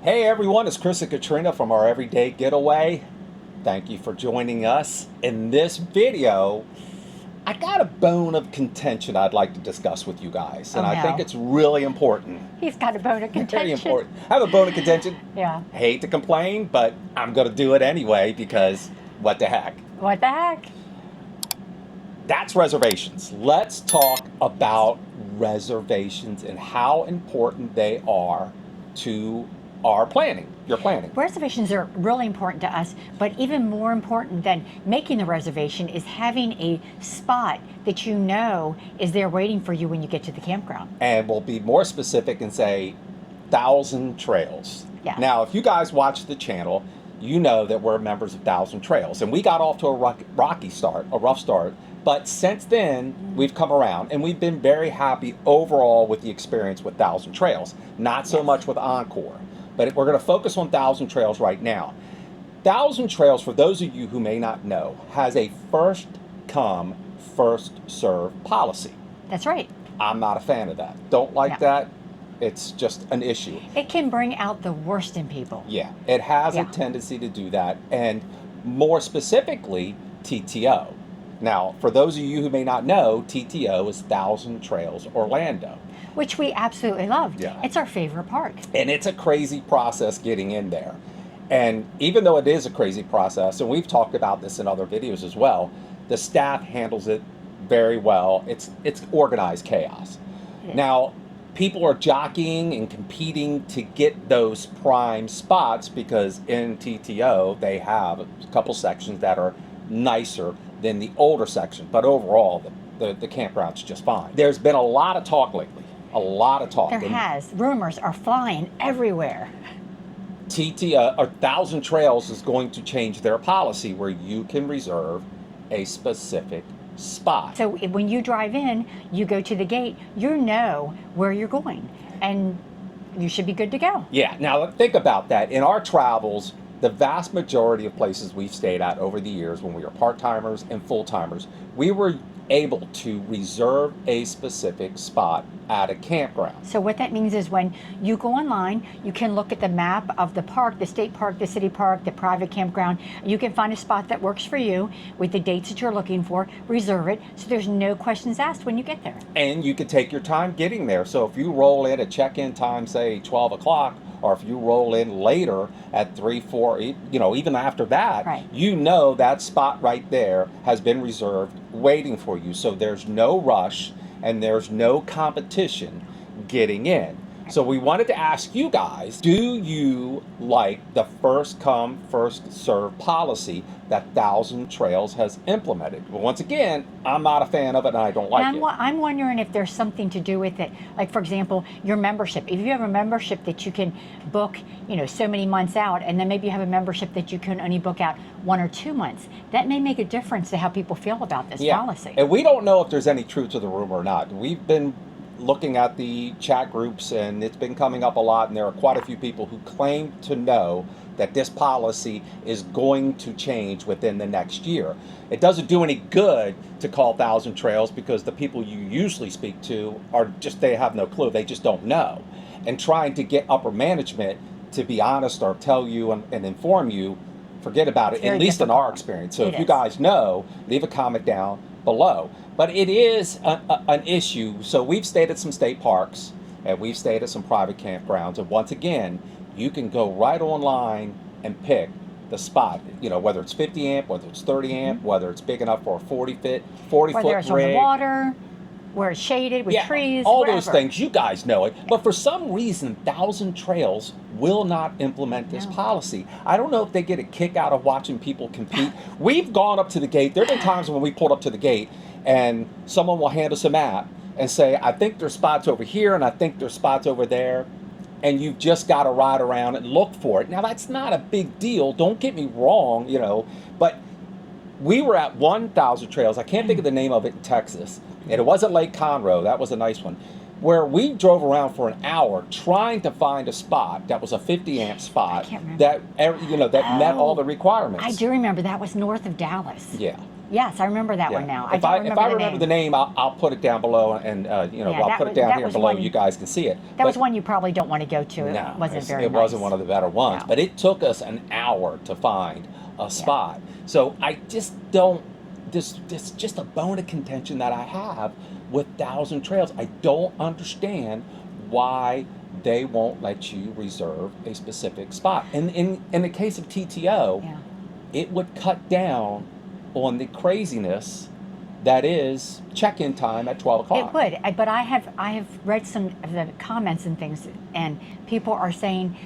Hey everyone, it's Chris Katrina from Our Everyday Getaway. Thank you for joining us. In this video, I got a bone of contention I'd like to discuss with you guys, and I think it's really important. He's got a bone of contention. Very important. I have a bone of contention. Yeah. Hate to complain, but I'm going to do it anyway because what the heck? What the heck? That's reservations. Let's talk about reservations and how important they are to our planning, your planning. Reservations are really important to us, but even more important than making the reservation is having a spot that you know is there waiting for you when you get to the campground. And we'll be more specific and say 1,000 Trails. Yeah. Now, if you guys watch the channel, you know that we're members of 1,000 Trails, and we got off to a rocky start, a rough start. But since then, we've come around, and we've been very happy overall with the experience with 1,000 Trails. Not so much with Encore. But we're going to focus on 1,000 Trails right now. 1,000 Trails, for those of you who may not know, has a first come, first serve policy. That's right. I'm not a fan of that. Don't like that. It's just an issue. It can bring out the worst in people. Yeah, it has a tendency to do that. And more specifically, TTO. Now, for those of you who may not know, TTO is 1,000 Trails Orlando. Which we absolutely loved. Yeah. It's our favorite park. And it's a crazy process getting in there. And even though it is a crazy process, and we've talked about this in other videos as well, the staff handles it very well. It's organized chaos. Now, people are jockeying and competing to get those prime spots because in TTO, they have a couple sections that are nicer than the older section. But overall, the campground's just fine. There's been a lot of talk lately. A lot of talk. There has. Rumors are flying everywhere. TTO, or 1,000 Trails, is going to change their policy where you can reserve a specific spot. So when you drive in, you go to the gate, you know where you're going, and you should be good to go. Yeah, now think about that. In our travels, the vast majority of places we've stayed at over the years when we were part-timers and full-timers, we were able to reserve a specific spot at a campground. So what that means is when you go online, you can look at the map of the park, the state park, the city park, the private campground. You can find a spot that works for you with the dates that you're looking for, reserve it, so there's no questions asked when you get there. And you can take your time getting there. So if you roll in at check-in time, say 12 o'clock, or if you roll in later at 3, 4, even after that, you know that spot right there has been reserved waiting for you. So there's no rush and there's no competition getting in. So we wanted to ask you guys, do you like the first come, first serve policy that 1,000 Trails has implemented? Well, once again, I'm not a fan of it and I don't like it. I'm wondering if there's something to do with it. Like, for example, your membership. If you have a membership that you can book, so many months out, and then maybe you have a membership that you can only book out 1 or 2 months, that may make a difference to how people feel about this policy. And we don't know if there's any truth to the rumor or not. We've been looking at the chat groups and it's been coming up a lot, and there are quite a few people who claim to know that this policy is going to change within the next year. It doesn't do any good to call 1,000 Trails because the people you usually speak to are they have no clue, they just don't know. And trying to get upper management to be honest or tell you and inform you, forget about it, at least in our experience. So if you guys know, leave a comment down below. But it is an issue. So we've stayed at some state parks and we've stayed at some private campgrounds. And once again, you can go right online and pick the spot, whether it's 50 amp, whether it's 30 amp, whether it's big enough for a 40-foot whether it's rig. On the water, where it's shaded with trees, all wherever. those things, you guys know it. But for some reason, 1,000 Trails will not implement this policy. I don't know if they get a kick out of watching people compete. We've gone up to the gate. There have been times when we pulled up to the gate and someone will hand us a map and say, I think there's spots over here and I think there's spots over there. And you've just got to ride around and look for it. Now, that's not a big deal. Don't get me wrong, but we were at 1,000 Trails. I can't think of the name of it in Texas. And it wasn't Lake Conroe. That was a nice one. Where we drove around for an hour trying to find a spot that was a 50 amp spot that met all the requirements. I do remember that was north of Dallas. Yeah. Yes, I remember that one now. If don't I the remember the name, I'll put it down below, and I'll put it down here below. You guys can see it. That was one you probably don't want to go to. No, It wasn't very it nice. wasn't one of the better ones. No. But it took us an hour to find a spot. So I just don't. This just a bone of contention that I have with Thousand Trails. I don't understand why they won't let you reserve a specific spot. And in the case of TTO, it would cut down on the craziness that is check-in time at 12 o'clock. It would, but I have read some of the comments and things, and people are saying,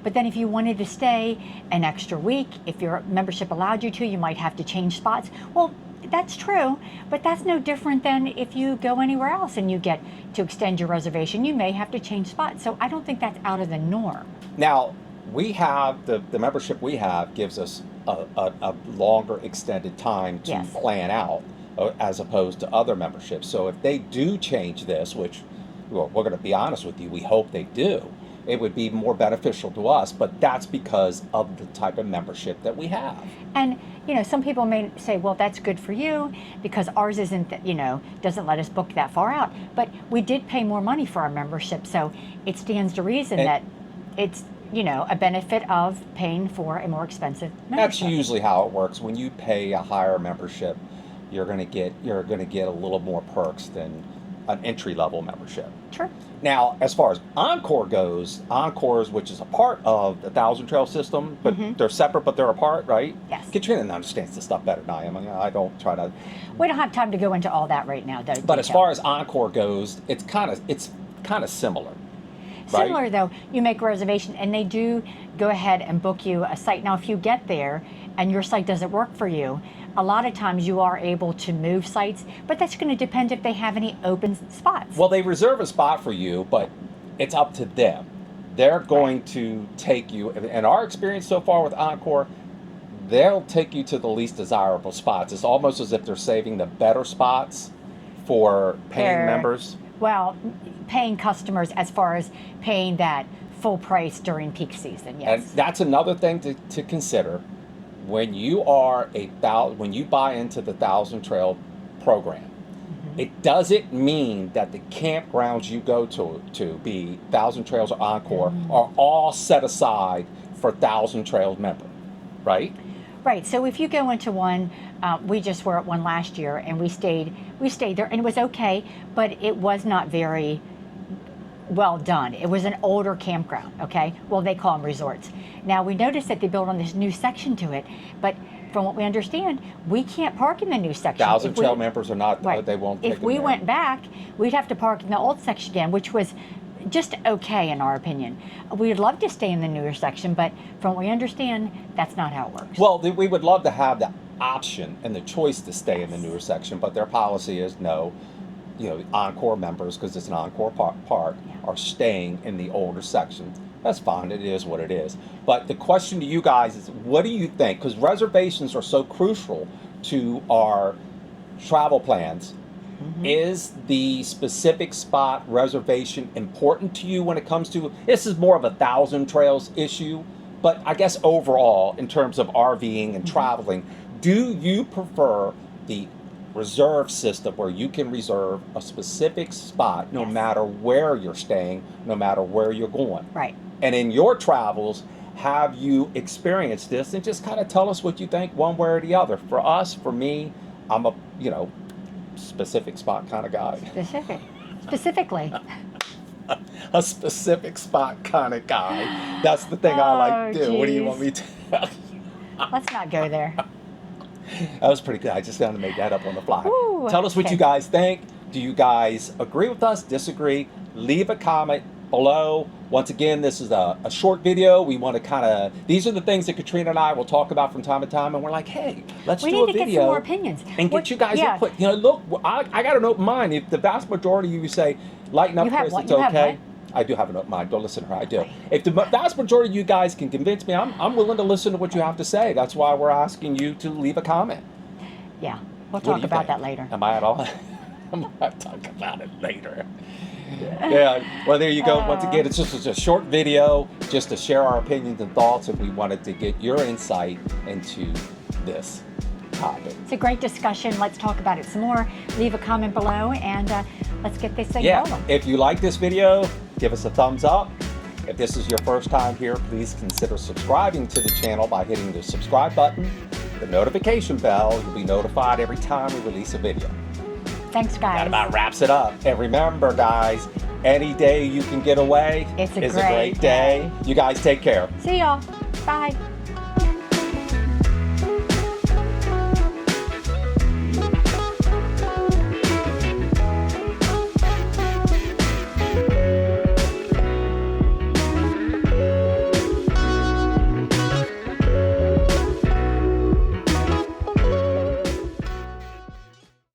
but then if you wanted to stay an extra week, if your membership allowed you to, you might have to change spots. Well, that's true, but that's no different than if you go anywhere else and you get to extend your reservation, you may have to change spots. So I don't think that's out of the norm. Now, we have, the membership we have gives us a longer extended time to plan out as opposed to other memberships. So if they do change this, which we're going to be honest with you, we hope they do, it would be more beneficial to us, but that's because of the type of membership that we have. And some people may say, well, that's good for you because ours isn't, doesn't let us book that far out. But we did pay more money for our membership, so it stands to reason that it's a benefit of paying for a more expensive membership. That's usually how it works. When you pay a higher membership, you're going to get a little more perks than an entry-level membership. Sure. Now, as far as Encore goes, Encore's, which is a part of the Thousand Trail system, but they're separate, but they're a part, right? Yes. Katrina understands this stuff better than I am. I mean, I don't try to. We don't have time to go into all that right now, though. But as far as Encore goes, it's kind of similar. Similar, right? though, you make a reservation and they do go ahead and book you a site. Now, if you get there and your site doesn't work for you, a lot of times you are able to move sites, but that's going to depend if they have any open spots. Well, they reserve a spot for you, but it's up to them. They're going to take you, in our experience so far with Encore, they'll take you to the least desirable spots. It's almost as if they're saving the better spots for paying members. Well, paying customers as far as paying that full price during peak season, yes. And that's another thing to consider. When you buy into the Thousand Trail program, it doesn't mean that the campgrounds you go to be Thousand Trails or Encore are all set aside for Thousand Trails member, right? Right. So if you go into one, we just were at one last year, and we stayed there, and it was okay, but it was not very well done. It was an older campground, okay? Well, they call them resorts. Now, we noticed that they built on this new section to it, but from what we understand, we can't park in the new section. Thousand Trail members are not, they won't take If we went back, we'd have to park in the old section again, which was just okay in our opinion. We'd love to stay in the newer section, but from what we understand, that's not how it works. Well, we would love to have the option and the choice to stay in the newer section, but their policy is no. Encore members, because it's an Encore park, are staying in the older section. That's fine. It is what it is. But the question to you guys is, what do you think? Because reservations are so crucial to our travel plans. Is the specific spot reservation important to you when it comes to, this is more of a Thousand Trails issue, but I guess overall, in terms of RVing and traveling, do you prefer the reserve system where you can reserve a specific spot no matter where you're staying, no matter where you're going? Right. And in your travels, have you experienced this? And just kind of tell us what you think one way or the other. For us, for me, I'm a, specific spot kind of guy. Specifically. A specific spot kind of guy. That's the thing I like to do. What do you want me to tell you? Let's not go there. That was pretty good. I just got to make that up on the fly. Ooh, tell us what you guys think. Do you guys agree with us, disagree? Leave a comment below. Once again, this is a short video. We want to these are the things that Katrina and I will talk about from time to time, and we're like, hey, let's do a video. We need to get some more opinions. And get you guys input. Look, I got an open mind. If the vast majority of you say, lighten up, Chris, it's okay. I do have an open mind. Don't listen to her. I do. If the vast majority of you guys can convince me, I'm willing to listen to what you have to say. That's why we're asking you to leave a comment. Yeah, we'll talk about that later. Am I at all? I'm going to talk about it later. Yeah, well, there you go. Once again, it's just a short video just to share our opinions and thoughts, and we wanted to get your insight into this. topic. It's a great discussion. Let's talk about it some more. Leave a comment below, and let's get this thing Yeah, rolling. if you like this video, give us a thumbs up. If this is your first time here, please consider subscribing to the channel by hitting the subscribe button, the notification bell. You'll be notified every time we release a video. Thanks, guys. That about wraps it up. And remember, guys, any day you can get away It's a is great a great day. You guys take care. See y'all. Bye.